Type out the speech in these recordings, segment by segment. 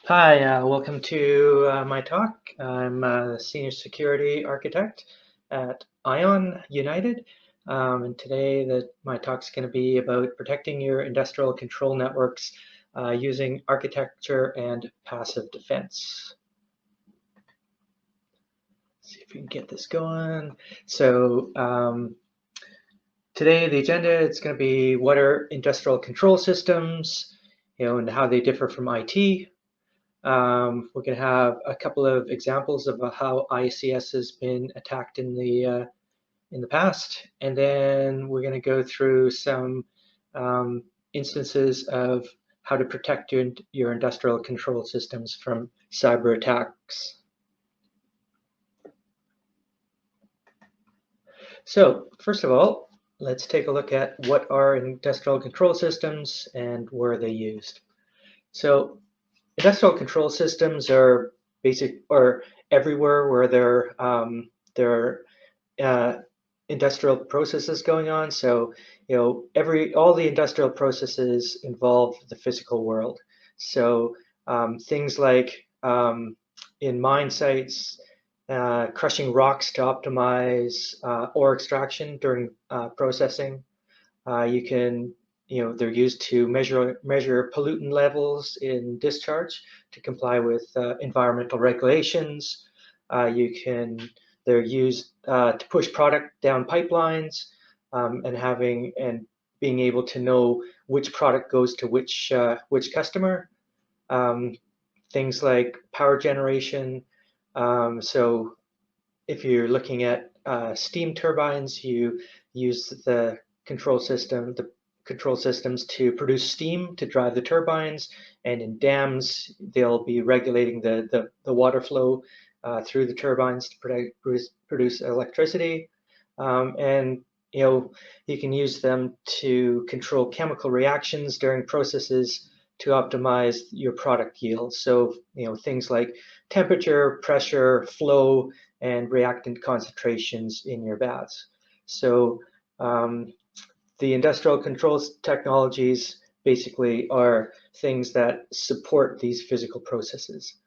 Hi, welcome to my talk. I'm a senior security architect at iON United, and today my talk's going to be about protecting your industrial control networks using architecture and passive defense. Let's see if we can get this going. So today the agenda is going to be what are industrial control systems, and how they differ from IT. We're going to have a couple of examples of how ICS has been attacked in the past, and then we're going to go through some instances of how to protect your industrial control systems from cyber attacks. So first of all, let's take a look at what are industrial control systems and where are they used. So industrial control systems are everywhere where there are industrial processes going on. So all the industrial processes involve the physical world. So things like in mine sites, crushing rocks to optimize ore extraction during processing. They're used to measure pollutant levels in discharge to comply with environmental regulations. They're used to push product down pipelines and being able to know which product goes to which customer. Things like power generation. So if you're looking at steam turbines, you use the control systems to produce steam to drive the turbines, and in dams they'll be regulating the water flow through the turbines to produce electricity, and you can use them to control chemical reactions during processes to optimize your product yield. So things like temperature, pressure, flow, and reactant concentrations in your baths. So the industrial controls technologies basically are things that support these physical processes.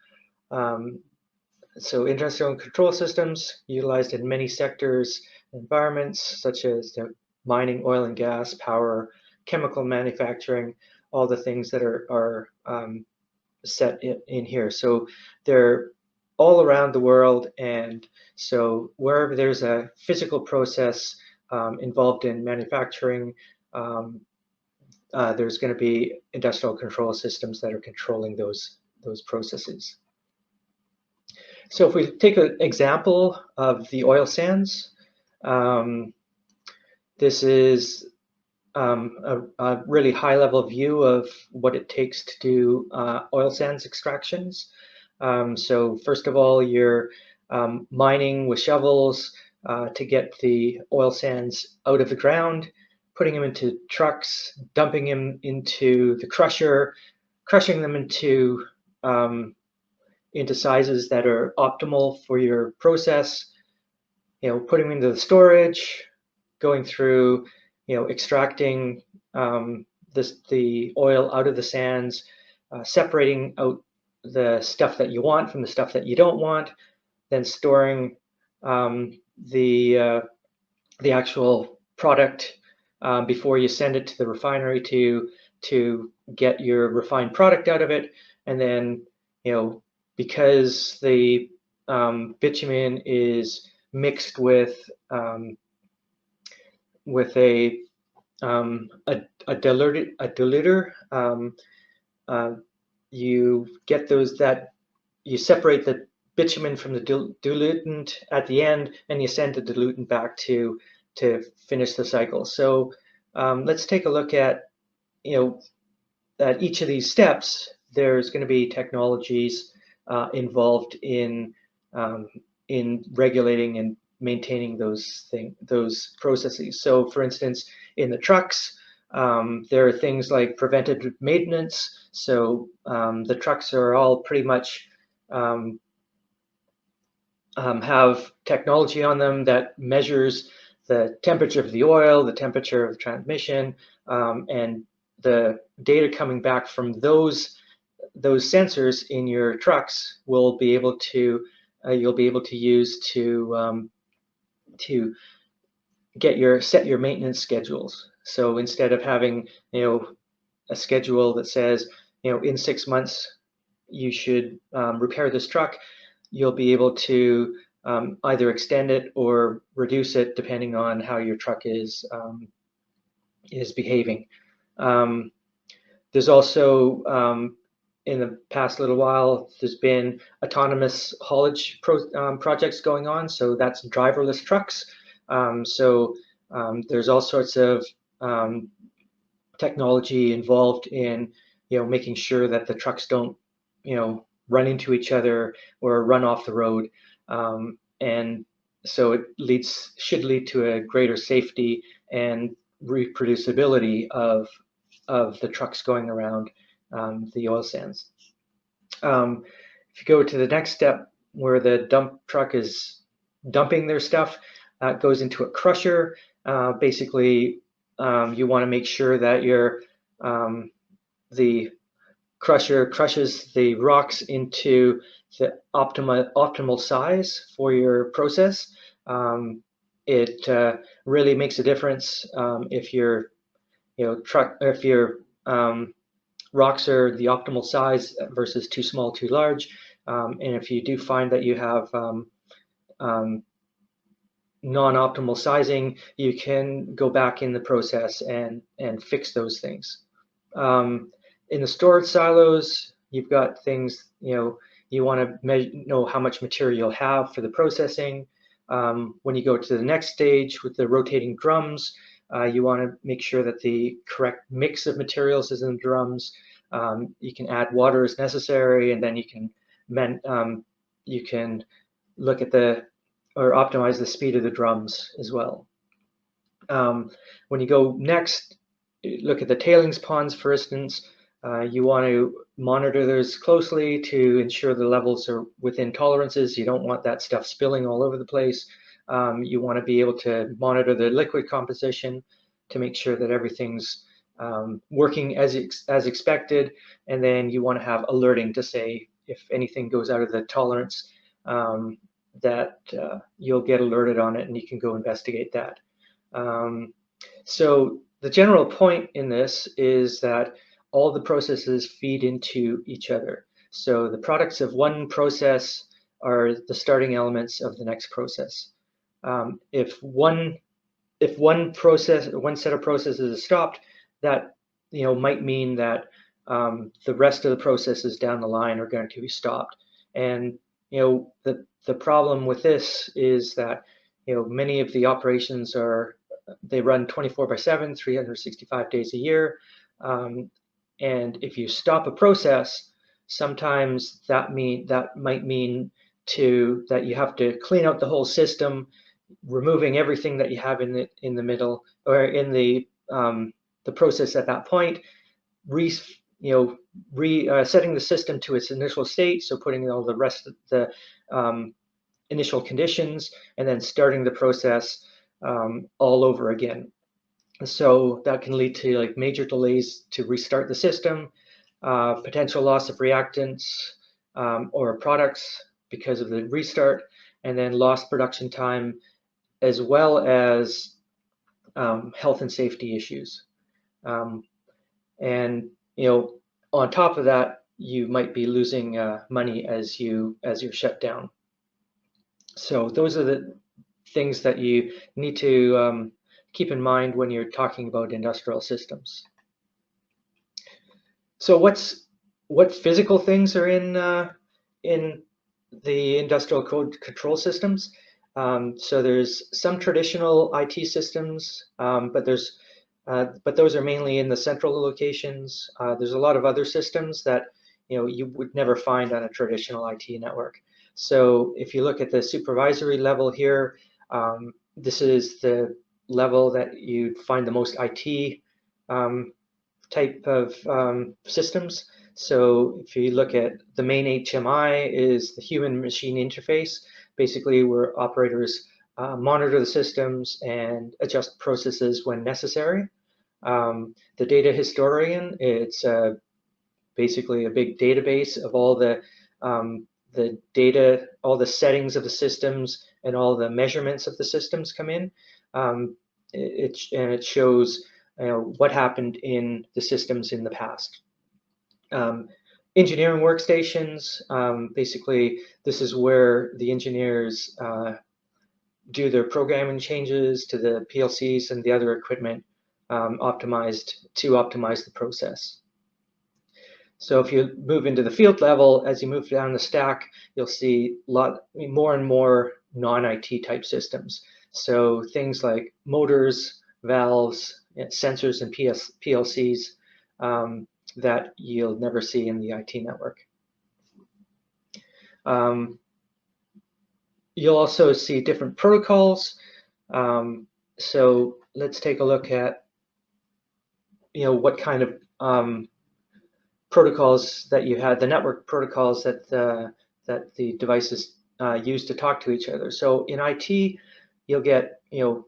So industrial control systems utilized in many sectors, environments such as mining, oil and gas, power, chemical manufacturing, all the things that are set in here. So they're all around the world, and so wherever there's a physical process involved in manufacturing, there's going to be industrial control systems that are controlling those processes. So if we take an example of the oil sands, this is a really high-level view of what it takes to do oil sands extractions. So first of all, you're mining with shovels to get the oil sands out of the ground, putting them into trucks, dumping them into the crusher, crushing them into sizes that are optimal for your process, putting them into the storage, going through, extracting the oil out of the sands, separating out the stuff that you want from the stuff that you don't want, then storing the actual product before you send it to the refinery to get your refined product out of it, and then because the bitumen is mixed with a diluter, you get you separate the bitumen from the diluent at the end, and you send the diluent back to finish the cycle. So let's take a look at at each of these steps. There's going to be technologies involved in regulating and maintaining those processes. So, for instance, in the trucks, there are things like preventative maintenance. So the trucks are all pretty much have technology on them that measures the temperature of the oil, the temperature of transmission, and the data coming back from those sensors in your trucks will be able to you'll be able to use to set your maintenance schedules. So instead of having a schedule that says in 6 months you should repair this truck, you'll be able to either extend it or reduce it depending on how your truck is behaving. There's also in the past little while, there's been autonomous haulage projects going on. So that's driverless trucks. There's all sorts of technology involved in making sure that the trucks don't run into each other or run off the road, and so it should lead to a greater safety and reproducibility of the trucks going around the oil sands. If you go to the next step, where the dump truck is dumping their stuff, it goes into a crusher. Basically, you want to make sure that the crusher crushes the rocks into the optimal size for your process. It really makes a difference if your rocks are the optimal size versus too small, too large. And if you do find that you have non-optimal sizing, you can go back in the process and fix those things. In the storage silos, you've got things, you want to know how much material you'll have for the processing. When you go to the next stage with the rotating drums, you want to make sure that the correct mix of materials is in the drums. You can add water as necessary, and then you can look at or optimize the speed of the drums as well. When you go next, look at the tailings ponds, for instance. You want to monitor those closely to ensure the levels are within tolerances. You don't want that stuff spilling all over the place. You want to be able to monitor the liquid composition to make sure that everything's working as expected. And then you want to have alerting to say if anything goes out of the tolerance, that you'll get alerted on it and you can go investigate that. So the general point in this is that all the processes feed into each other. So the products of one process are the starting elements of the next process. If one set of processes is stopped, that might mean that the rest of the processes down the line are going to be stopped. And the problem with this is that many of the operations they run 24/7, 365 days a year. And if you stop a process, sometimes that might mean that you have to clean out the whole system, removing everything that you have in the middle or in the process at that point, setting the system to its initial state, so putting all the rest of the initial conditions, and then starting the process all over again. So that can lead to major delays to restart the system, potential loss of reactants or products because of the restart, and then lost production time, as well as health and safety issues. And on top of that, you might be losing money as you're shut down. So those are the things that you need to keep in mind when you're talking about industrial systems. So what physical things are in the industrial code control systems? So there's some traditional IT systems, but those are mainly in the central locations. There's a lot of other systems that you would never find on a traditional IT network. So if you look at the supervisory level here, this is the level that you'd find the most IT type of systems. So if you look at the main HMI is the human machine interface, basically where operators monitor the systems and adjust processes when necessary. The data historian, it's basically a big database of all the data, all the settings of the systems, and all the measurements of the systems come in. It shows what happened in the systems in the past. Engineering workstations, basically this is where the engineers do their programming changes to the PLCs and the other equipment optimized to optimize the process. So if you move into the field level, as you move down the stack, you'll see more and more non-IT type systems. So things like motors, valves, sensors, and PLCs that you'll never see in the IT network. You'll also see different protocols. So let's take a look at what kind of protocols that you had, the network protocols that the devices use to talk to each other. So in IT, you'll get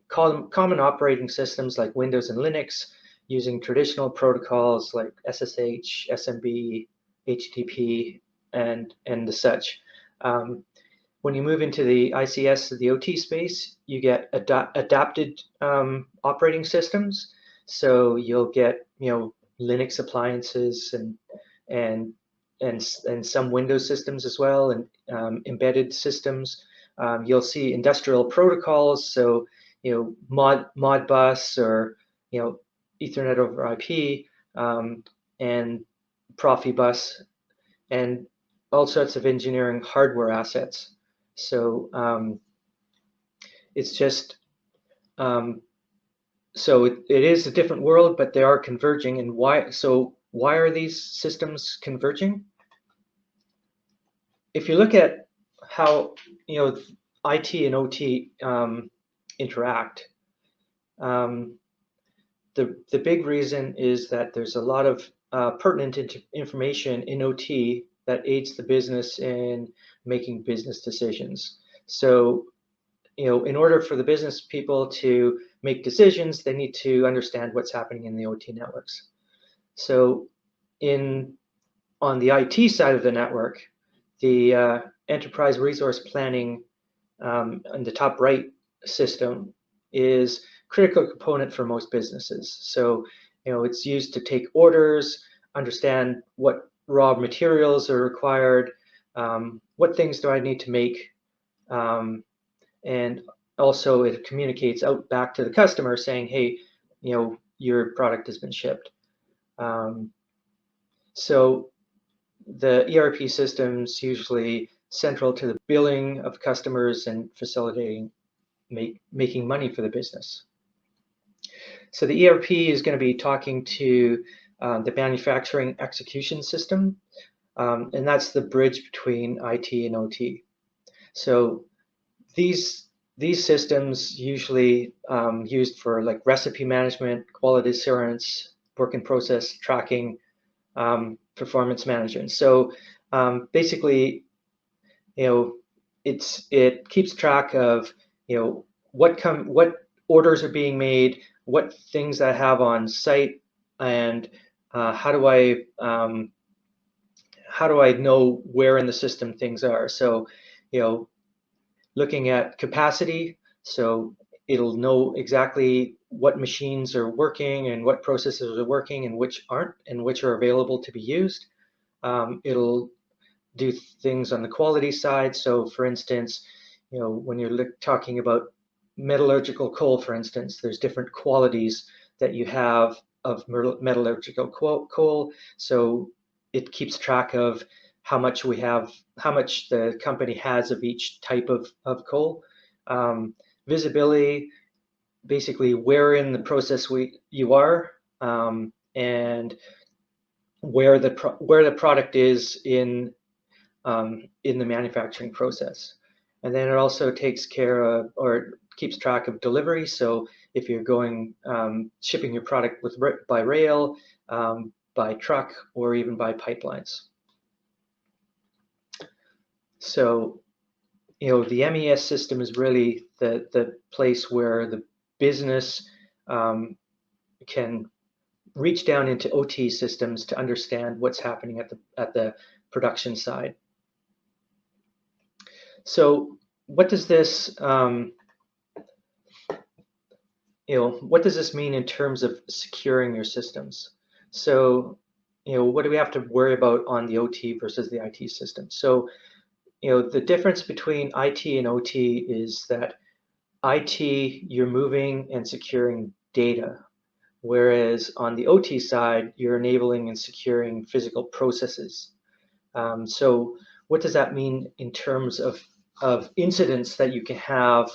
common operating systems like Windows and Linux using traditional protocols like SSH, SMB, HTTP, and the such. When you move into the ICS, the OT space, you get adapted operating systems. So you'll get Linux appliances and some Windows systems as well, and embedded systems. You'll see industrial protocols, so Modbus or Ethernet over IP and Profibus, and all sorts of engineering hardware assets. So it's just so it is a different world, but they are converging. And why? So why are these systems converging? If you look at how IT and OT interact, the big reason is that there's a lot of pertinent information in OT that aids the business in making business decisions. So in order for the business people to make decisions, they need to understand what's happening in the OT networks. So on the IT side of the network, the enterprise resource planning on the top right system is a critical component for most businesses. So it's used to take orders, understand what raw materials are required, what things do I need to make, and also it communicates out back to the customer saying, hey, your product has been shipped. So the ERP system's usually central to the billing of customers and facilitating making money for the business. So the ERP is going to be talking to the manufacturing execution system, and that's the bridge between IT and OT. So these systems usually used for like recipe management, quality assurance, work in process tracking, performance management. So basically, it keeps track of what orders are being made, what things I have on site, and how do I know where in the system things are. So looking at capacity, so it'll know exactly what machines are working and what processes are working and which aren't, and which are available to be used. It'll do things on the quality side. So for instance, when you're talking about metallurgical coal, for instance, there's different qualities that you have of metallurgical coal. So it keeps track of how much the company has of each type of coal. Visibility, basically where in the process you are, and where the product is in the manufacturing process. And then it also takes care of or keeps track of delivery. So if you're going shipping your product by rail, by truck, or even by pipelines. So the MES system is really the place where the business can reach down into OT systems to understand what's happening at the production side. So what does this what does this mean in terms of securing your systems? So what do we have to worry about on the OT versus the IT system? So the difference between IT and OT is that IT, you're moving and securing data, whereas on the OT side, you're enabling and securing physical processes. So what does that mean in terms of incidents that you can have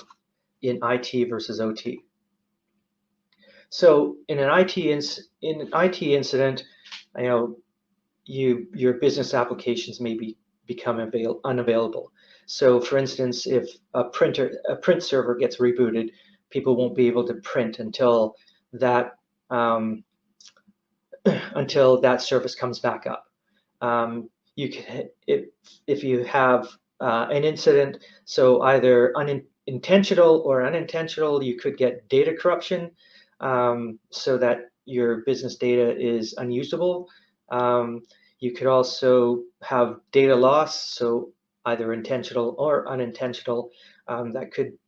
in IT versus OT? So in an IT incident, your business applications may become unavailable. So for instance, if a print server gets rebooted, people won't be able to print until that service comes back up. You can, if you have an incident, so either intentional or unintentional, you could get data corruption, so that your business data is unusable. You could also have data loss, so either intentional or unintentional. That could,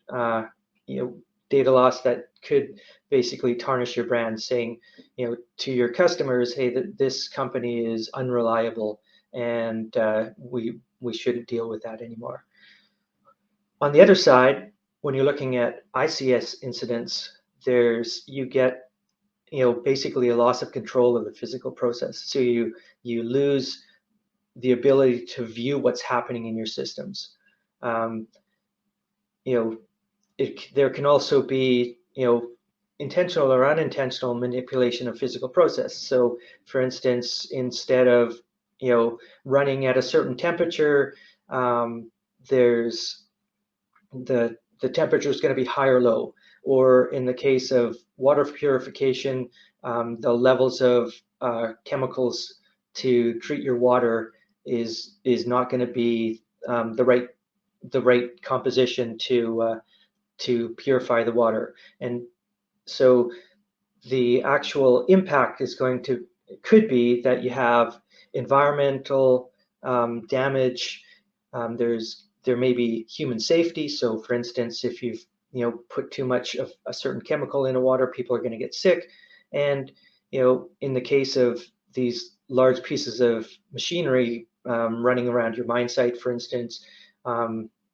data loss that could basically tarnish your brand, saying, to your customers, hey, this company is unreliable, and we shouldn't deal with that anymore. On the other side, when you're looking at ICS incidents, you get basically a loss of control of the physical process. So you lose the ability to view what's happening in your systems. There can also be intentional or unintentional manipulation of physical process. So for instance, instead of running at a certain temperature, there's the temperature is going to be high or low. Or in the case of water purification, the levels of chemicals to treat your water is not going to be the right composition to purify the water. And so the actual impact could be that you have environmental damage. There may be human safety. So for instance, if you've put too much of a certain chemical in the water, people are going to get sick. And in the case of these large pieces of machinery running around your mine site, for instance, a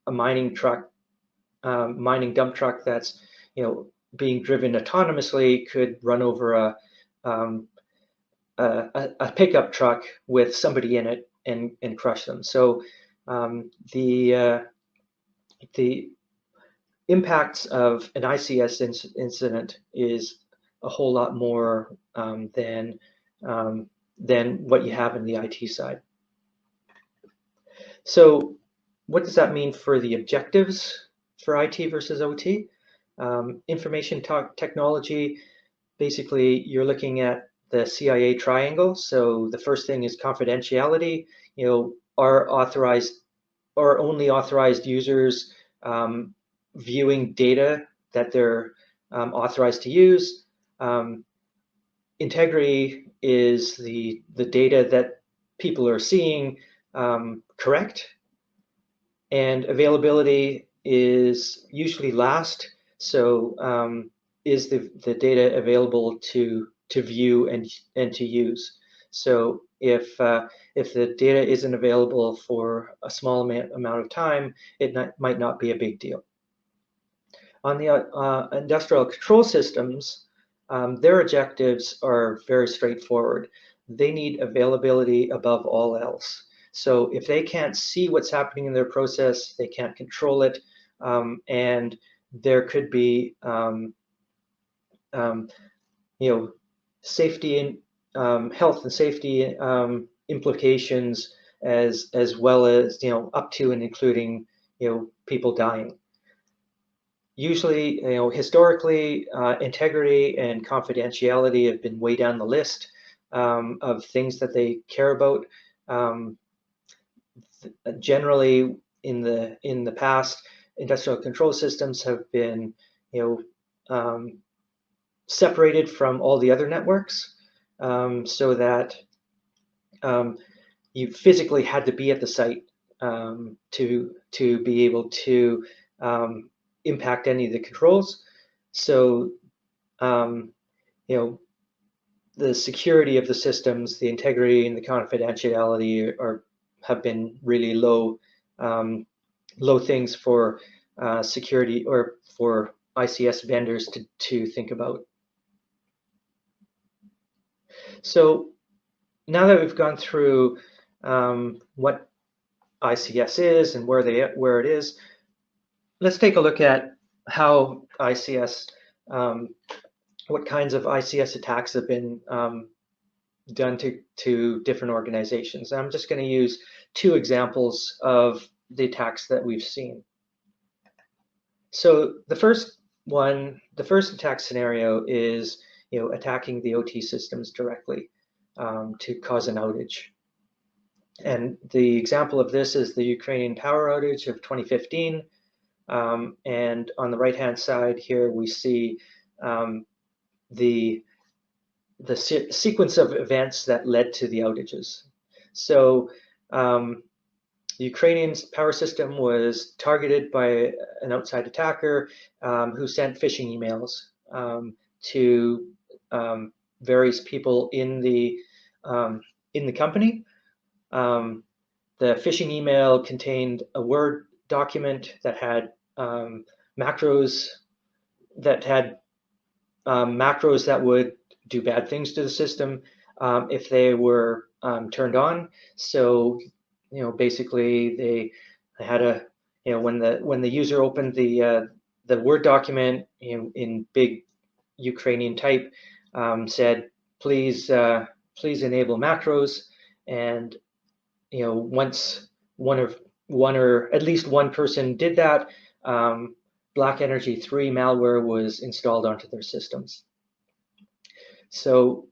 mining dump truck that's being driven autonomously could run over a pickup truck with somebody in it and crush them. So the impacts of an ICS incident is a whole lot more than what you have in the IT side. So what does that mean for the objectives for IT versus OT? Information technology, basically you're looking at the CIA triangle. So the first thing is confidentiality. Are only authorized users viewing data that they're authorized to use. Integrity is the data that people are seeing correct, and availability is usually last. So is the data available to view and to use? So if the data isn't available for a small amount of time, it might not be a big deal. On the industrial control systems, their objectives are very straightforward. They need availability above all else. So if they can't see what's happening in their process, they can't control it, and there could be safety and health and safety implications, as well as up to and including people dying. Usually, historically, integrity and confidentiality have been way down the list of things that they care about. Generally, in the past, industrial control systems have been separated from all the other networks. so that you physically had to be at the site to be able to impact any of the controls. So you know, the security of the systems, the integrity and the confidentiality have been really low things for security or for ICS vendors to think about. So now that we've gone through what ICS is and where it is, let's take a look at how ICS, what kinds of ICS attacks have been done to different organizations. I'm just going to use two examples of the attacks that we've seen. So the first attack scenario is attacking the OT systems directly to cause an outage. And the example of this is the Ukrainian power outage of 2015. And on the right-hand side here, we see the sequence of events that led to the outages. So the Ukrainian power system was targeted by an outside attacker who sent phishing emails to various people in the company. The phishing email contained a Word document that had macros that would do bad things to the system if they were turned on. So basically they had when the user opened the Word document in big Ukrainian type, said please enable macros, and once one or at least one person did that, Black Energy 3 malware was installed onto their systems. So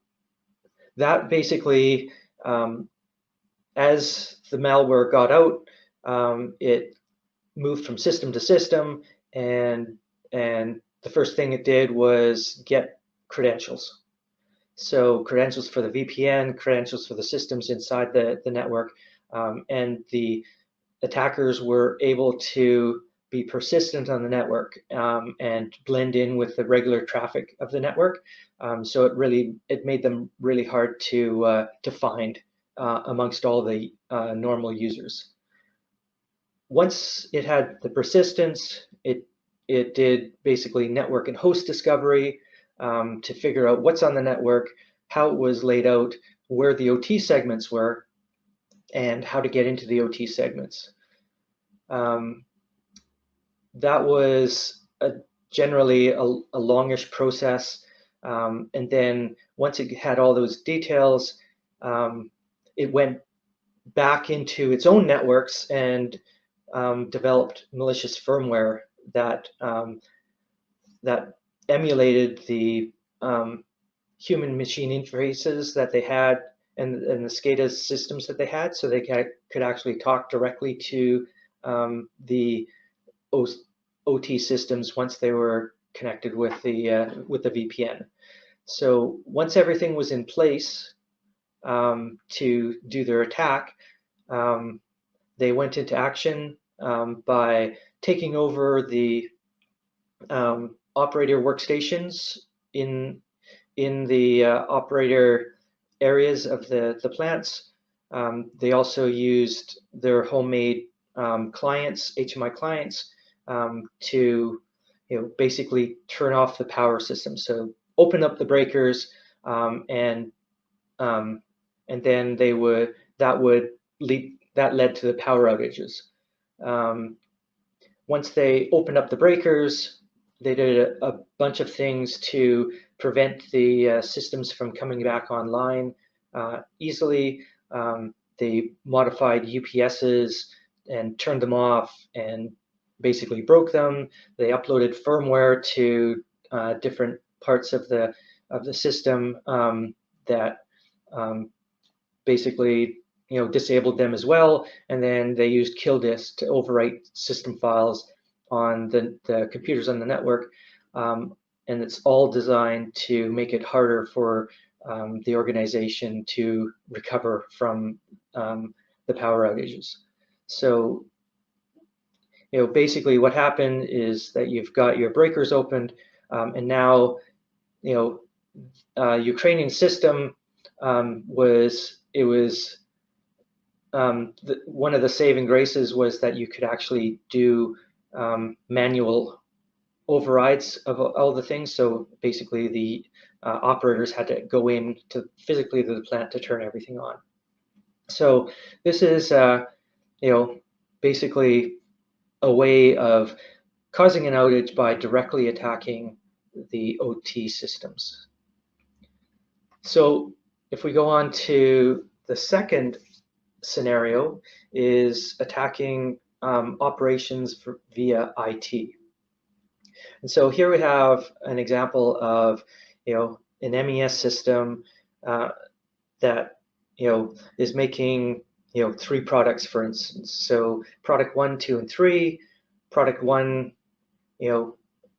that basically, as the malware got out, it moved from system to system, and the first thing it did was get credentials. So credentials for the VPN, credentials for the systems inside the network, and the attackers were able to be persistent on the network and blend in with the regular traffic of the network. So it made them really hard to find amongst all the normal users. Once it had the persistence, it did basically network and host discovery to figure out what's on the network, how it was laid out, where the OT segments were, and how to get into the OT segments. That was generally a longish process, and then once it had all those details, it went back into its own networks and developed malicious firmware that emulated the human machine interfaces that they had and the SCADA systems that they had, so they could actually talk directly to the OT systems once they were connected with the VPN. So once everything was in place to do their attack, they went into action by taking over the operator workstations in the operator areas of the plants. They also used their homemade clients, HMI clients, to basically turn off the power system. So open up the breakers, and then that led to the power outages. Once they opened up the breakers, they did a bunch of things to prevent the systems from coming back online easily. They modified UPSs and turned them off and basically broke them. They uploaded firmware to different parts of the system that basically disabled them as well, and then they used kill disk to overwrite system files on the computers on the network, and it's all designed to make it harder for the organization to recover from the power outages. So, basically what happened is that you've got your breakers opened, and now, Ukrainian system was one of the saving graces was that you could actually do manual overrides of all the things. So basically the operators had to go in to physically to the plant to turn everything on. So this is basically a way of causing an outage by directly attacking the OT systems. So if we go on to the second scenario, is attacking operations via IT. And so here we have an example of an MES system that is making 3 products, for instance. So product 1, 2, and 3. Product 1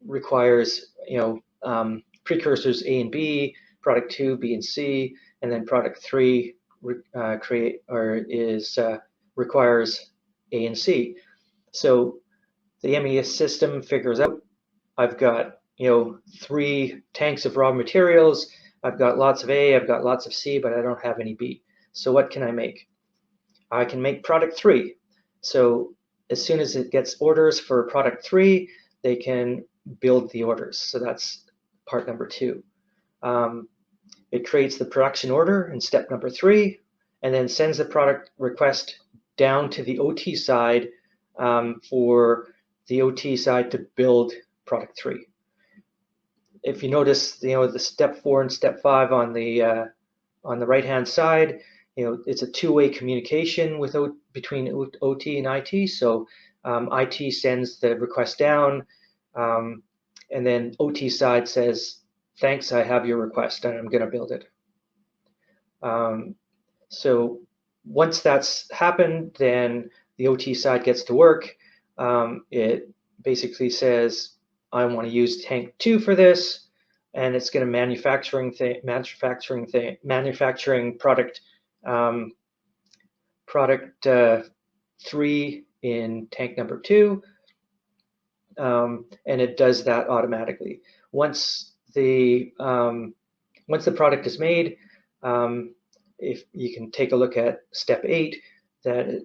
requires precursors A and B. Product 2, B and C, and then product 3 requires A and C. So the MES system figures out, I've got 3 tanks of raw materials, I've got lots of A, I've got lots of C, but I don't have any B. So what can I make? I can make product 3. So as soon as it gets orders for product 3, they can build the orders. So that's part number 2. It creates the production order in step number 3, and then sends the product request down to the OT side for the OT side to build product 3. If you notice, the step 4 and step 5 on the right-hand side, it's a two-way communication between OT and IT. So IT sends the request down, and then OT side says, thanks, I have your request and I'm going to build it. So once that's happened, then the OT side gets to work. It basically says, I want to use tank 2 for this, and it's going to manufacturing product 3 in tank number 2, and it does that automatically. Once the product is made, if you can take a look at step 8, that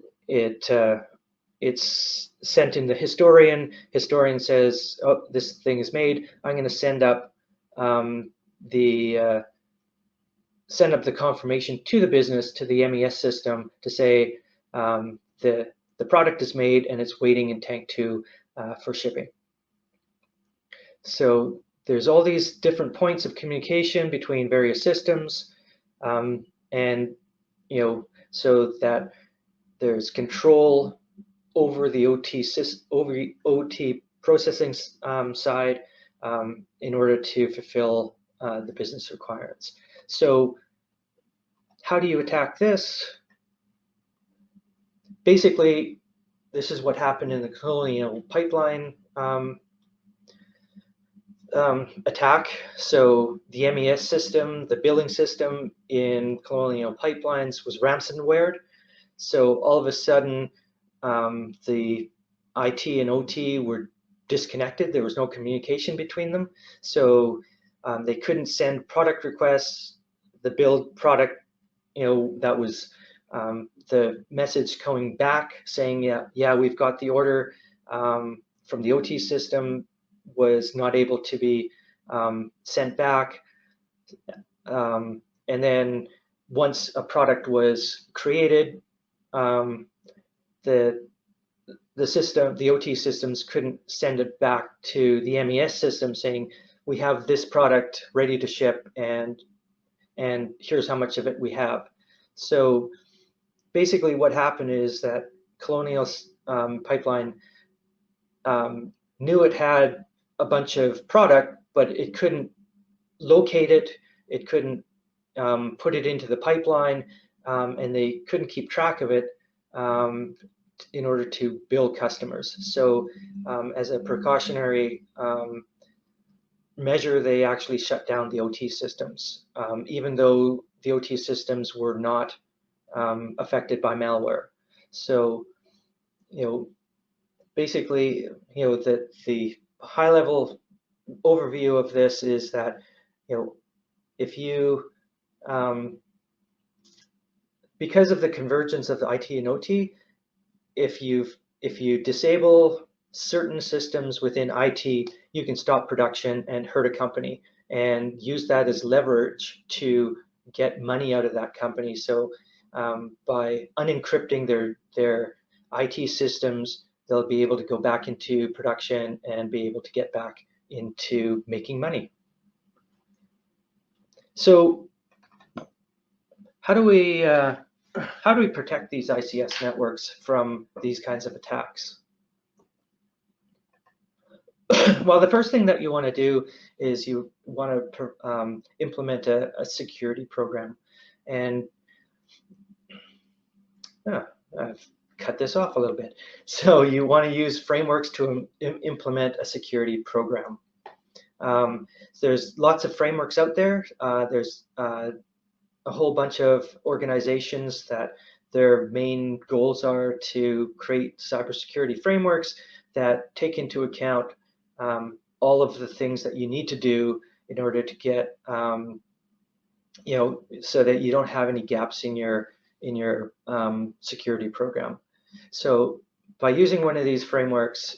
it's sent in the historian. Historian says, oh, this thing is made. I'm going to send up the confirmation to the business, to the MES system, to say the product is made and it's waiting in tank 2 for shipping. So there's all these different points of communication between various systems, and so that there's control over the OT processing side in order to fulfill the business requirements. So how do you attack this? Basically, this is what happened in the Colonial Pipeline attack. So the MES system, the billing system in Colonial Pipelines was ransomwared. So all of a sudden, the IT and OT were disconnected. There was no communication between them. So they couldn't send product requests. The build product, that was the message coming back saying, yeah, we've got the order from the OT system, was not able to be sent back. And then once a product was created, the OT systems couldn't send it back to the MES system saying, we have this product ready to ship, and here's how much of it we have. So basically what happened is that Colonial Pipeline knew it had a bunch of product, but it couldn't locate it, it couldn't put it into the pipeline, and they couldn't keep track of it in order to bill customers. So as a precautionary measure they actually shut down the OT systems, even though the OT systems were not affected by malware. So, basically, the high level overview of this is that, if you, because of the convergence of the IT and OT, if you disable certain systems within IT, you can stop production and hurt a company and use that as leverage to get money out of that company. So by unencrypting their IT systems, they'll be able to go back into production and be able to get back into making money. So how do we protect these ICS networks from these kinds of attacks? Well, the first thing that you want to do is you want to implement a security program. And I've cut this off a little bit. So you want to use frameworks to implement a security program. There's lots of frameworks out there. There's a whole bunch of organizations that their main goals are to create cybersecurity frameworks that take into account all of the things that you need to do in order to get, so that you don't have any gaps in your security program. So by using one of these frameworks,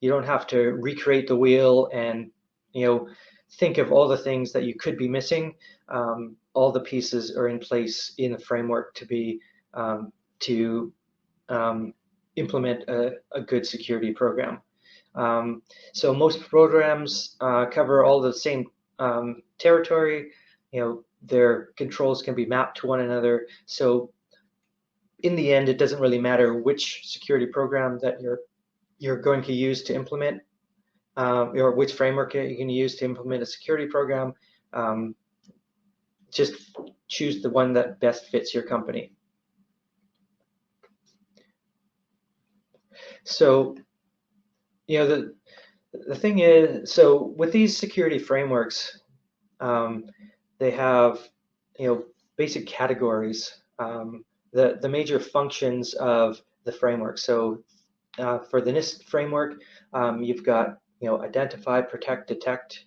you don't have to recreate the wheel and think of all the things that you could be missing. All the pieces are in place in the framework to be to implement a good security program. So most programs cover all the same territory. Their controls can be mapped to one another. So in the end, it doesn't really matter which security program that you're going to use to implement, or which framework you're going to use to implement a security program. Just choose the one that best fits your company. So, the thing is, so with these security frameworks, they have, basic categories, the major functions of the framework. So for the NIST framework, you've got, identify, protect, detect,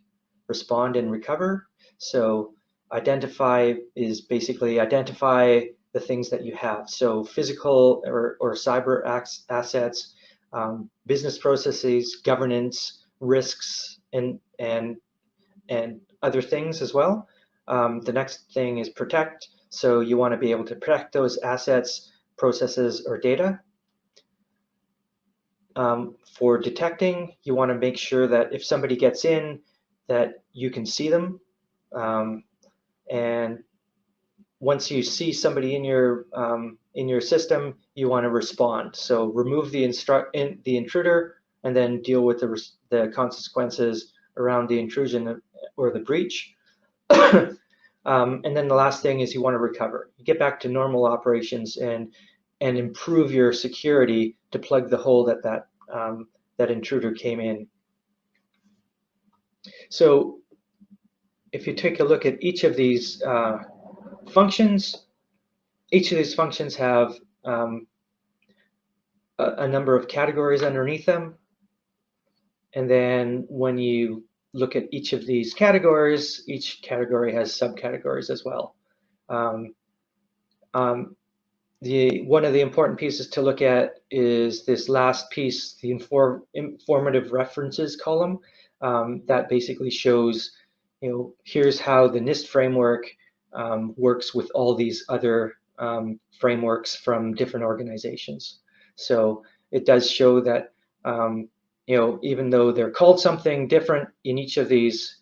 respond, and recover. So identify is basically identify the things that you have. So physical or cyber assets, business processes, governance, risks, and other things as well. The next thing is protect. So you want to be able to protect those assets, processes, or data. For detecting, you want to make sure that if somebody gets in, that you can see them. And once you see somebody in your system, you want to respond. So remove the intruder and then deal with the consequences around the intrusion or the breach. And then the last thing is you want to recover. You get back to normal operations and improve your security to plug the hole that intruder came in. So if you take a look at each of these functions, each of these functions have a number of categories underneath them. And then when you look at each of these categories, each category has subcategories as well. One of the important pieces to look at is this last piece, the informative references column. That basically shows, here's how the NIST framework works with all these other frameworks from different organizations. So it does show that even though they're called something different in each of these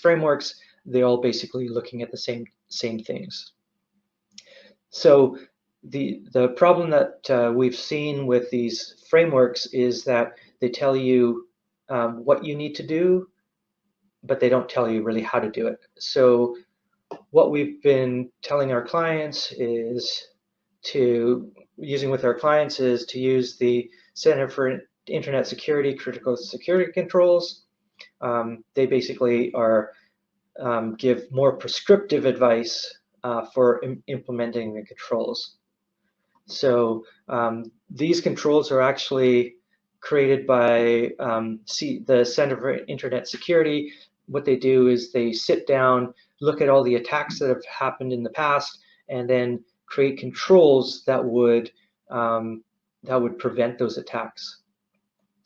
frameworks, they're all basically looking at the same things. So the problem that we've seen with these frameworks is that they tell you what you need to do, but they don't tell you really how to do it. So what we've been telling our clients is to use the Center for Internet Security Critical Security Controls. They basically are give more prescriptive advice for implementing the controls. So these controls are actually created by the Center for Internet Security. What they do is they sit down, look at all the attacks that have happened in the past, and then create controls that would prevent those attacks.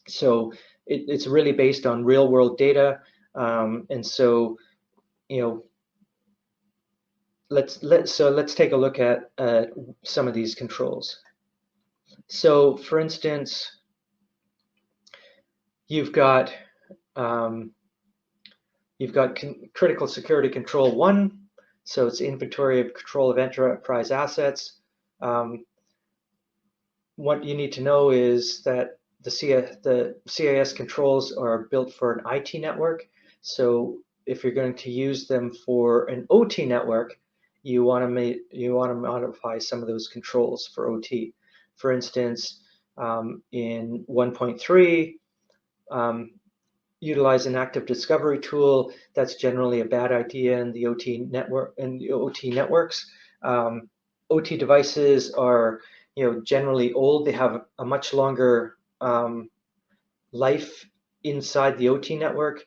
So it's really based on real-world data, and so let's take a look at some of these controls. So, for instance, you've got critical security control 1. So it's inventory of control of enterprise assets. What you need to know is that the CIS controls are built for an IT network. So if you're going to use them for an OT network, you want to modify some of those controls for OT. For instance, in 1.3, utilize an active discovery tool. That's generally a bad idea in the OT network and the OT networks. OT devices are generally old. They have a much longer life inside the OT network.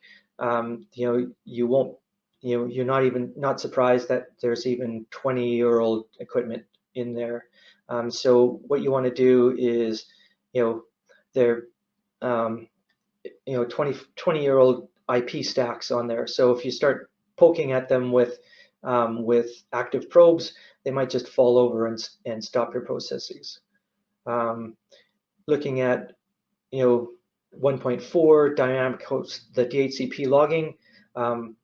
You won't you're not surprised that there's even 20-year-old equipment in there. So what you want to do is they're 20-year-old IP stacks on there. So if you start poking at them with active probes, they might just fall over and stop your processes. Looking at 1.4 dynamic host, the DHCP logging,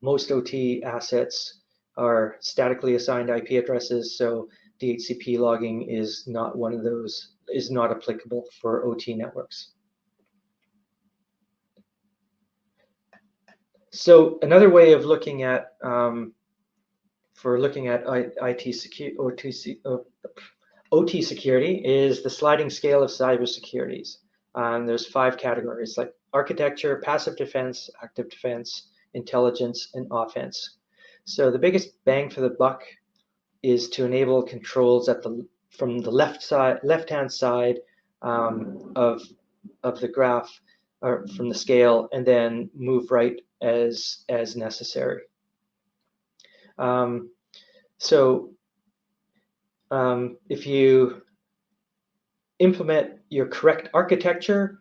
most OT assets are statically assigned IP addresses, so DHCP logging is not one of those, is not applicable for OT networks. So another way of looking at OT security is the sliding scale of cybersecurities. There's 5 categories, like architecture, passive defense, active defense, intelligence, and offense. So the biggest bang for the buck is to enable controls from the left-hand side of the graph, or from the scale, and then move right as necessary. If you implement your correct architecture,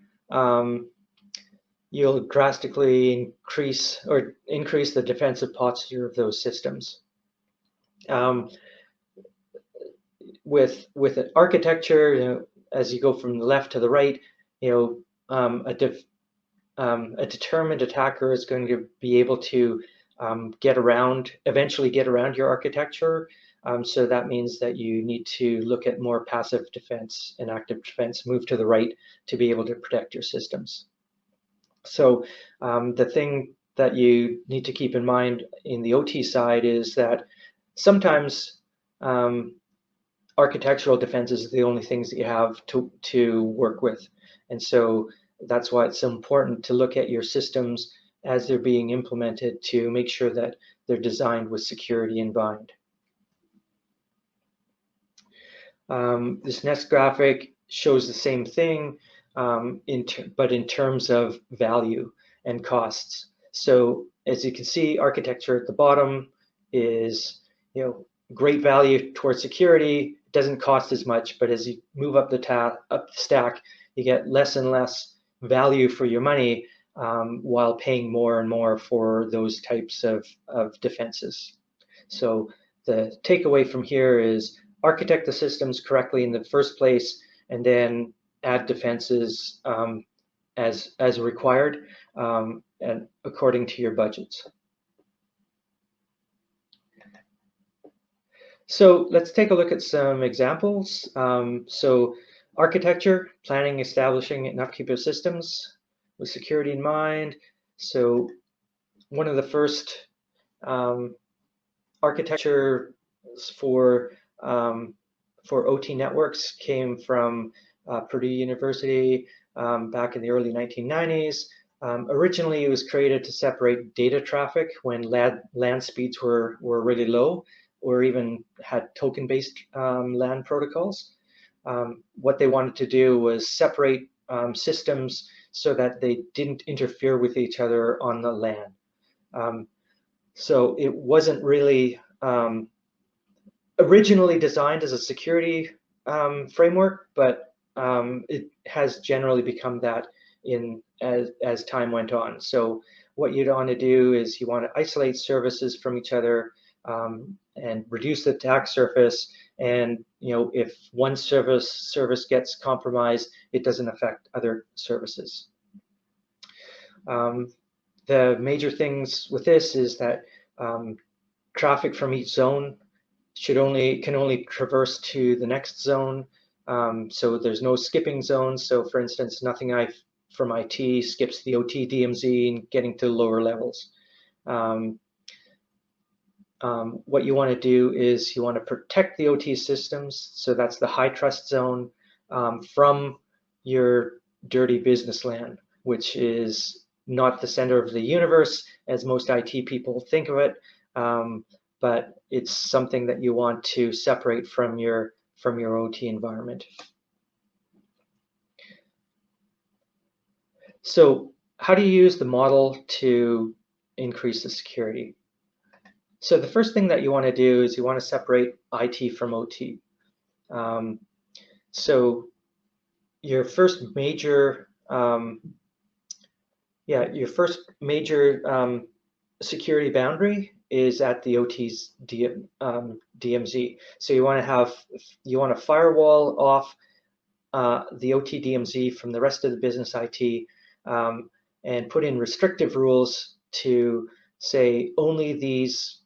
you'll drastically increase the defensive posture of those systems. With an architecture, as you go from the left to the right, a determined attacker is going to be able to eventually get around your architecture. So that means that you need to look at more passive defense and active defense, move to the right to be able to protect your systems. So the thing that you need to keep in mind in the OT side is that sometimes architectural defense is the only things that you have to work with. And so that's why it's so important to look at your systems as they're being implemented to make sure that they're designed with security in mind. This next graphic shows the same thing, but in terms of value and costs. So as you can see, architecture at the bottom is great value towards security. It doesn't cost as much, but as you move up the stack, you get less and less value for your money, while paying more and more for those types of defenses. So the takeaway from here is architect the systems correctly in the first place, and then add defenses as required, and according to your budgets. So let's take a look at some examples. So architecture, planning, establishing, and upkeep of systems with security in mind. So one of the first architecture for OT networks came from Purdue University back in the early 1990s. Originally, it was created to separate data traffic when LAN speeds were really low, or even had token-based LAN protocols. What they wanted to do was separate systems so that they didn't interfere with each other on the LAN. So it wasn't really originally designed as a security framework, but it has generally become that as time went on. So what you'd want to do is you want to isolate services from each other and reduce the attack surface. And if one service gets compromised, it doesn't affect other services. The major things with this is that traffic from each zone can only traverse to the next zone. So there's no skipping zones. So for instance, nothing from IT skips the OT DMZ and getting to lower levels. What you want to do is you want to protect the OT systems. So that's the high trust zone from your dirty business LAN, which is not the center of the universe as most IT people think of it. But it's something that you want to separate from your OT environment. So how do you use the model to increase the security? So the first thing that you want to do is you want to separate IT from OT. So your first major security boundary is at the OT's DMZ. So you want to firewall off the OT DMZ from the rest of the business IT and put in restrictive rules to say only these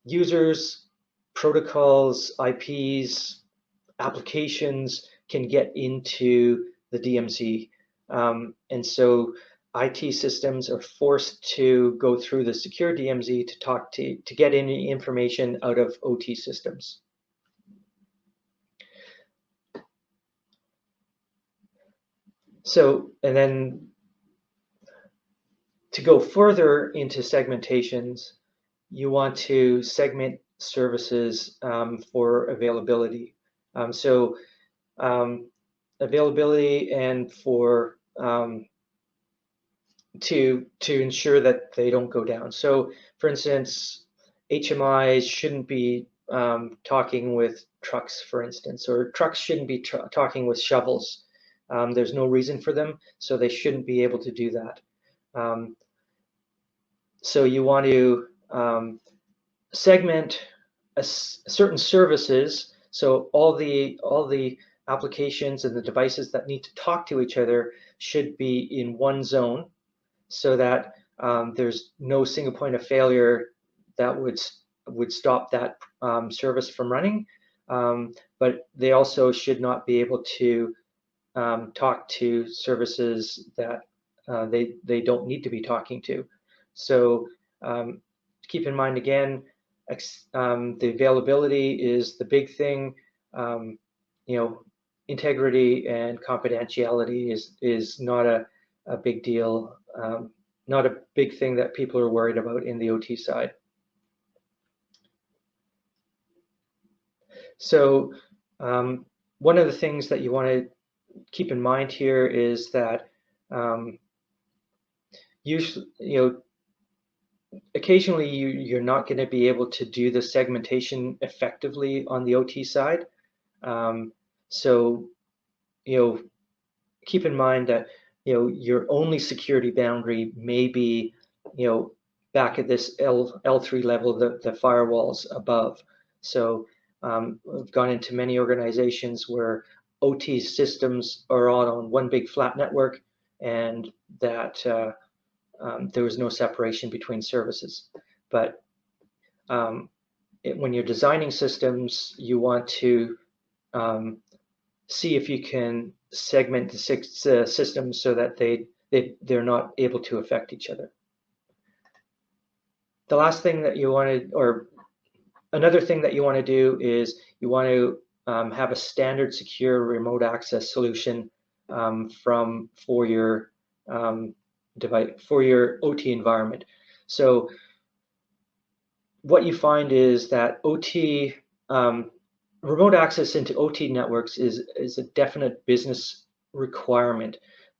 users, protocols, IPs, applications can get into the DMZ. And so IT systems are forced to go through the secure DMZ to get any information out of OT systems. So, and then to go further into segmentations, you want to segment services for availability. Availability and for to ensure that they don't go down. So, for instance, HMIs shouldn't be talking with trucks, for instance, or trucks shouldn't be talking with shovels. There's no reason for them, so they shouldn't be able to do that. So you want to segment certain services. So all the applications and the devices that need to talk to each other should be in one zone, so that there's no single point of failure that would stop that service from running. But they also should not be able to talk to services that they don't need to be talking to. So keep in mind again, the availability is the big thing. Integrity and confidentiality is not a big deal, not a big thing that people are worried about in the OT side. So one of the things that you want to keep in mind here is that usually, occasionally you're not going to be able to do the segmentation effectively on the OT side. So keep in mind that your only security boundary may be back at this L3 level, the firewalls above. So I've gone into many organizations where OT systems are all on one big flat network, and that there was no separation between services. But when you're designing systems, you want to see if you can segment the systems so that they're not able to affect each other. The last thing that you want to, or another thing that you want to do is you want to have a standard secure remote access solution for your device, for your OT environment. So what you find is that OT, remote access into OT networks is a definite business requirement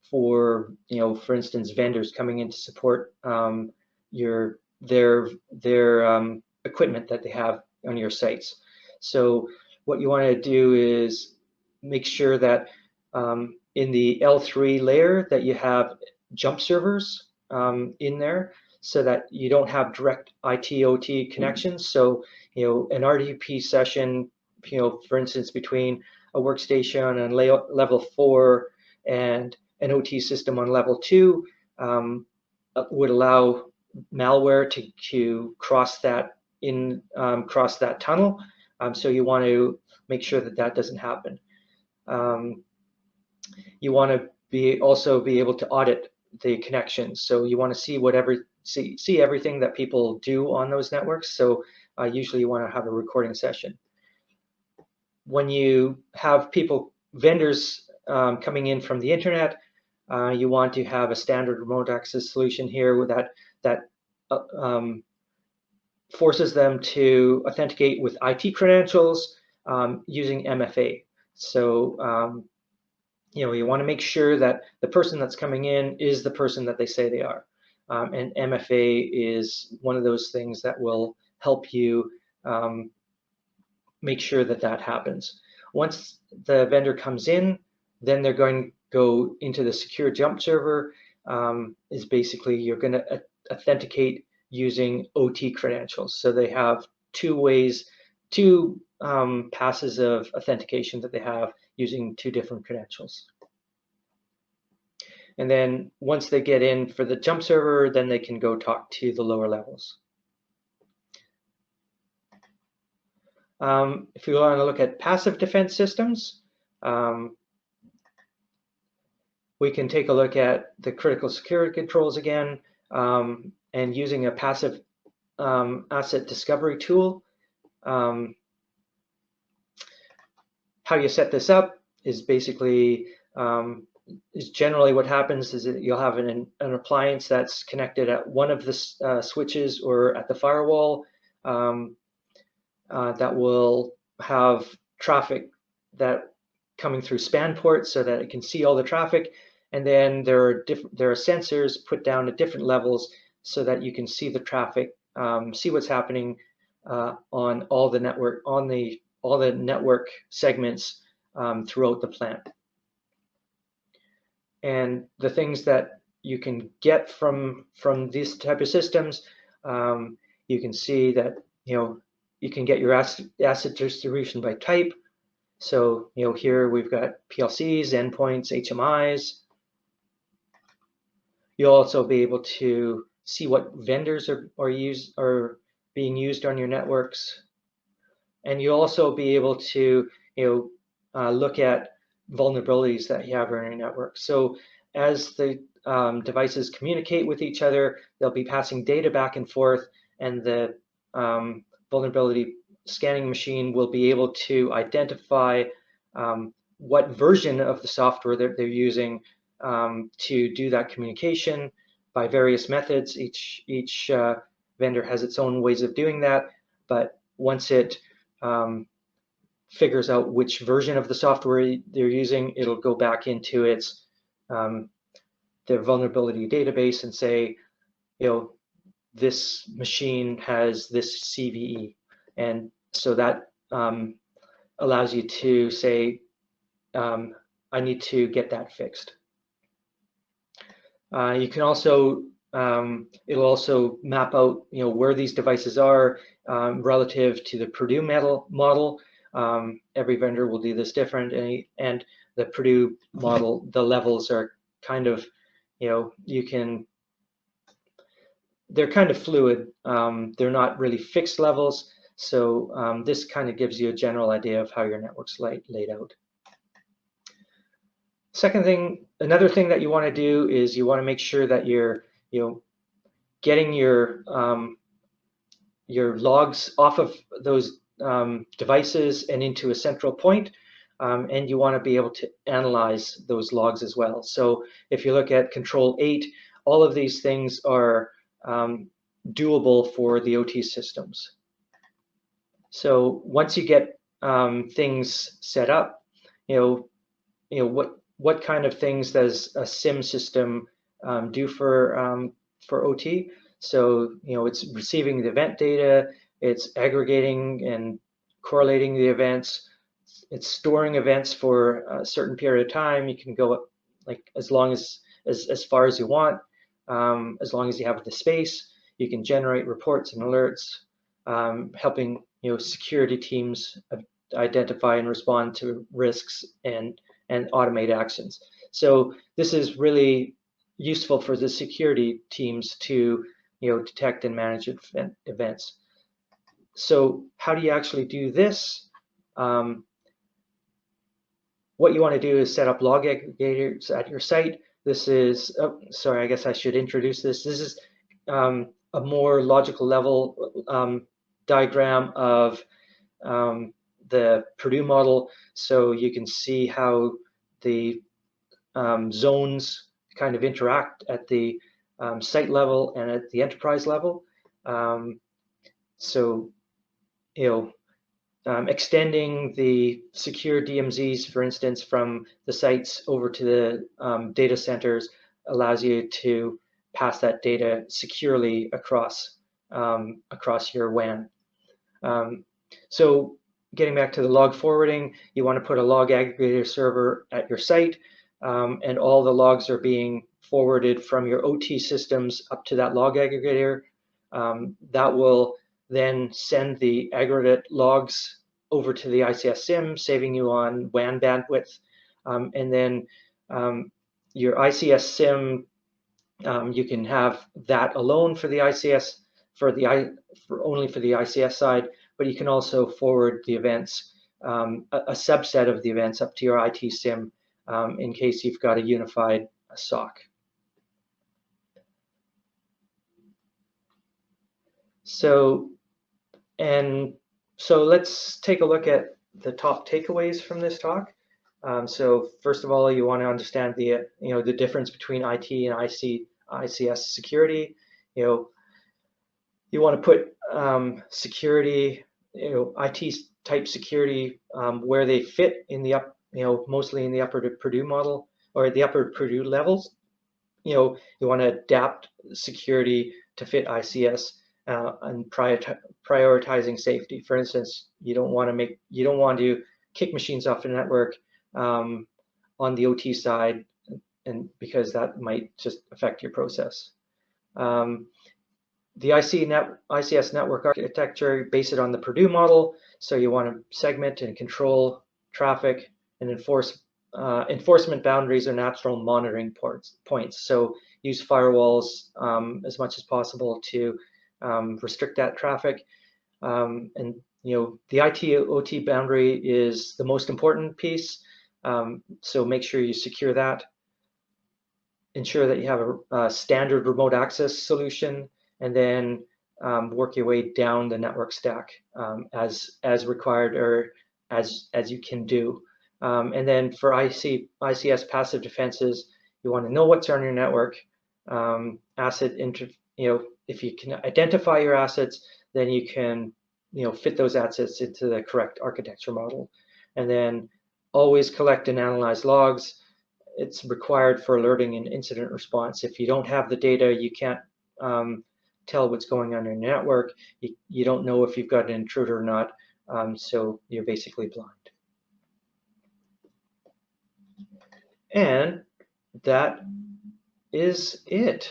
for, for instance, vendors coming in to support their equipment that they have on your sites. So what you want to do is make sure that in the L3 layer that you have jump servers in there, so that you don't have direct IT/OT connections. So, an RDP session, for instance, between a workstation on level 4 and an OT system on level 2 would allow malware to cross that tunnel. So you want to make sure that that doesn't happen. You want to also be able to audit the connections. So you want to see everything that people do on those networks. So usually you want to have a recording session. When you have vendors coming in from the internet, you want to have a standard remote access solution here that forces them to authenticate with IT credentials using MFA. So you want to make sure that the person that's coming in is the person that they say they are. And MFA is one of those things that will help you make sure that that happens. Once the vendor comes in, then they're going to go into the secure jump server. Is basically you're going to authenticate using OT credentials. So they have two passes of authentication that they have using two different credentials. And then once they get in for the jump server, then they can go talk to the lower levels. If you want to look at passive defense systems, we can take a look at the critical security controls again, and using a passive asset discovery tool. How you set this up is basically is generally what happens is that you'll have an appliance that's connected at one of the switches or at the firewall that will have traffic that coming through span ports so that it can see all the traffic. And then there are sensors put down at different levels so that you can see the traffic, see what's happening on all the network segments throughout the plant. And the things that you can get from these type of systems, you can see that you can get your asset distribution by type. So here we've got PLCs, endpoints, HMIs. You'll also be able to see what vendors are being used on your networks, and you'll also be able to look at vulnerabilities that you have on your network. So as the devices communicate with each other, they'll be passing data back and forth, and the vulnerability scanning machine will be able to identify what version of the software that they're using to do that communication by various methods. Each vendor has its own ways of doing that, but once it figures out which version of the software they're using, it'll go back into their vulnerability database and say, this machine has this CVE, and so that allows you to say, I need to get that fixed. You can also, it'll also map out, where these devices are relative to the Purdue model. Every vendor will do this different, and the Purdue model, the levels are kind of, they're kind of fluid. They're not really fixed levels. So this kind of gives you a general idea of how your network's laid out. Another thing that you want to do is you want to make sure that you're, getting your logs off of those devices and into a central point. and you want to be able to analyze those logs as well. So if you look at Control 8, all of these things are doable for the OT systems. So once you get things set up, what kind of things does a SIM system do for OT? So it's receiving the event data, it's aggregating and correlating the events, it's storing events for a certain period of time. You can go like as far as you want, as long as you have the space. You can generate reports and alerts, helping security teams identify and respond to risks and automate actions. So this is really useful for the security teams to detect and manage events. So how do you actually do this? What you want to do is set up log aggregators at your site. This is, sorry, I guess I should introduce this. This is a more logical level diagram of the Purdue model. So you can see how the zones kind of interact at the site level and at the enterprise level. Extending the secure DMZs, for instance, from the sites over to the data centers allows you to pass that data securely across your WAN. So getting back to the log forwarding, you want to put a log aggregator server at your site, and all the logs are being forwarded from your OT systems up to that log aggregator. That will then send the aggregate logs over to the ICS SIM, saving you on WAN bandwidth. And then your ICS SIM, you can have that alone for the ICS, only for the ICS side, but you can also forward the events, a subset of the events up to your IT SIM in case you've got a unified SOC. So let's take a look at the top takeaways from this talk. So first of all, you want to understand the difference between IT and ICS security. You want to put security, IT type security where they fit in the mostly in the upper Purdue model or the upper Purdue levels. You want to adapt security to fit ICS. And prioritizing safety. For instance, you don't want to kick machines off the network on the OT side, and because that might just affect your process. The ICS network architecture, base it on the Purdue model. So you want to segment and control traffic and enforcement boundaries or natural monitoring points. So use firewalls as much as possible to restrict that traffic. And the IT-OT boundary is the most important piece. So make sure you secure that. Ensure that you have a standard remote access solution, and then work your way down the network stack as required or as you can do. And then for ICS passive defenses, you want to know what's on your network. If you can identify your assets, then you can fit those assets into the correct architecture model. And then always collect and analyze logs. It's required for alerting and incident response. If you don't have the data, you can't tell what's going on in your network. You don't know if you've got an intruder or not, so you're basically blind. And that is it.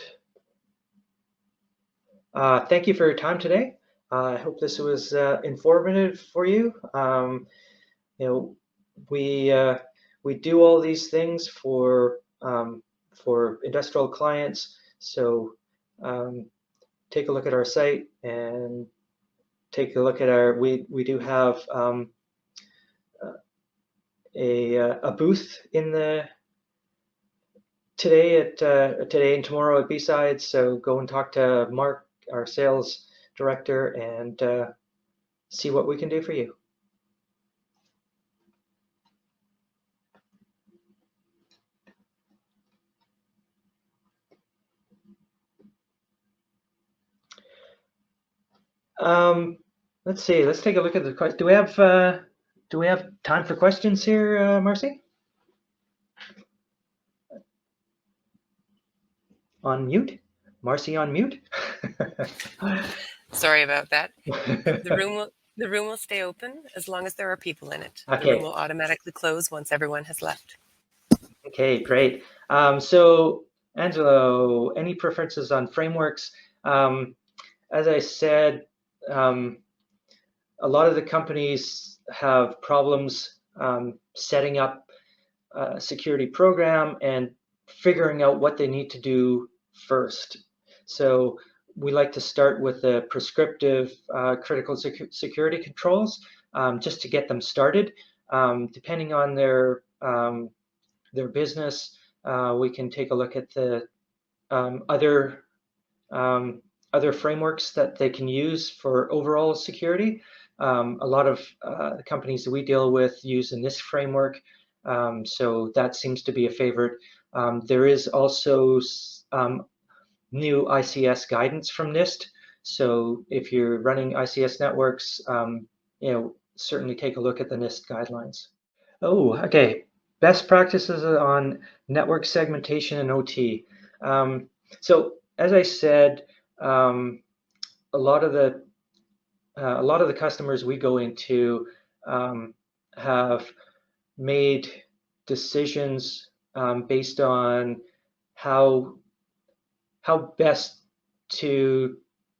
Thank you for your time today. I hope this was informative for you. We do all these things for industrial clients. So take a look at our site and take a look at our. We do have a booth in the today and tomorrow at B-Side. So go and talk to Mark, our sales director, and see what we can do for you. Let's see. Let's take a look at the question. Do we have time for questions here, Marcy? On mute? Marcy on mute? Sorry about that. The room will stay open as long as there are people in it. Okay. The room will automatically close once everyone has left. Okay, great. So, Angelo, any preferences on frameworks? As I said, a lot of the companies have problems setting up a security program and figuring out what they need to do first. So we like to start with the prescriptive critical security controls just to get them started. Depending on their business, we can take a look at the other frameworks that they can use for overall security. A lot of the companies that we deal with use a NIST framework, so that seems to be a favorite. There is also new ICS guidance from NIST, so if you're running ICS networks, certainly take a look at the NIST guidelines. Oh, okay. Best practices on network segmentation and OT. So as I said, a lot of the customers we go into have made decisions based on how best to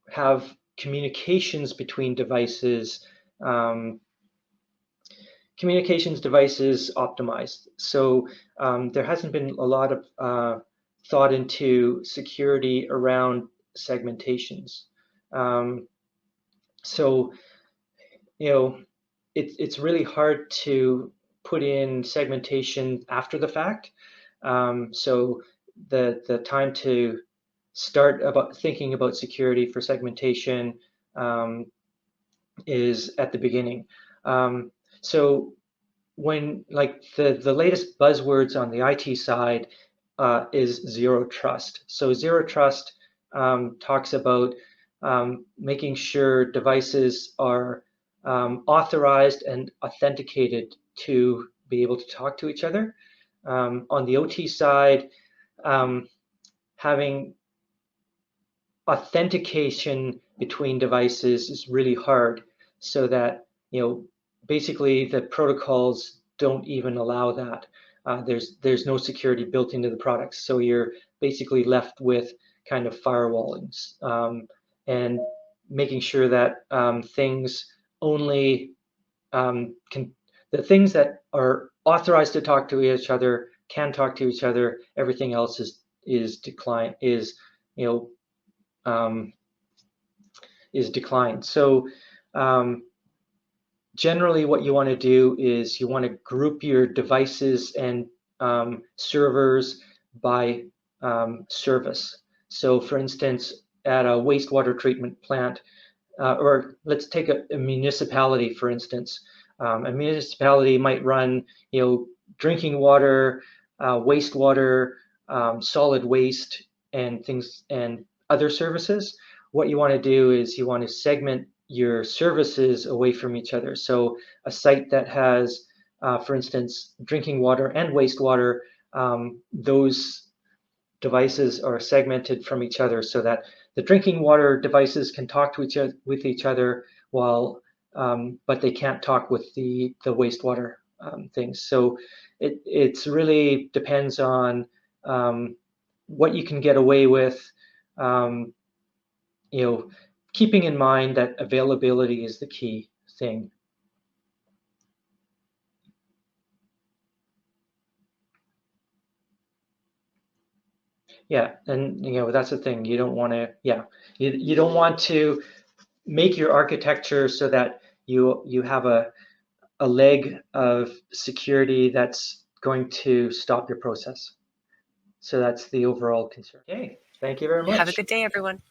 have communications between devices. Communications devices optimized. So there hasn't been a lot of thought into security around segmentations. So, it's really hard to put in segmentation after the fact. So the time to start about thinking about security for segmentation is at the beginning. So when like the latest buzzwords on the IT side is zero trust. So zero trust talks about making sure devices are authorized and authenticated to be able to talk to each other. On the OT side, having authentication between devices is really hard, so that basically the protocols don't even allow that. There's no security built into the products, so you're basically left with kind of firewalling and making sure that things only the things that are authorized to talk to each other can talk to each other. Everything else is declined. Is declined. So generally what you want to do is you want to group your devices and servers by service. So for instance, at a wastewater treatment plant, or let's take a municipality, for instance. A municipality might run, drinking water, wastewater, solid waste, and things, and other services. What you want to do is you want to segment your services away from each other. So a site that has, for instance, drinking water and wastewater, those devices are segmented from each other so that the drinking water devices can talk to each other while, but they can't talk with the wastewater things. So it's really depends on what you can get away with. Keeping in mind that availability is the key thing. Yeah, and that's the thing. You don't want to. Yeah, you don't want to make your architecture so that you have a leg of security that's going to stop your process. So that's the overall concern. Okay, thank you very much. Have a good day, everyone.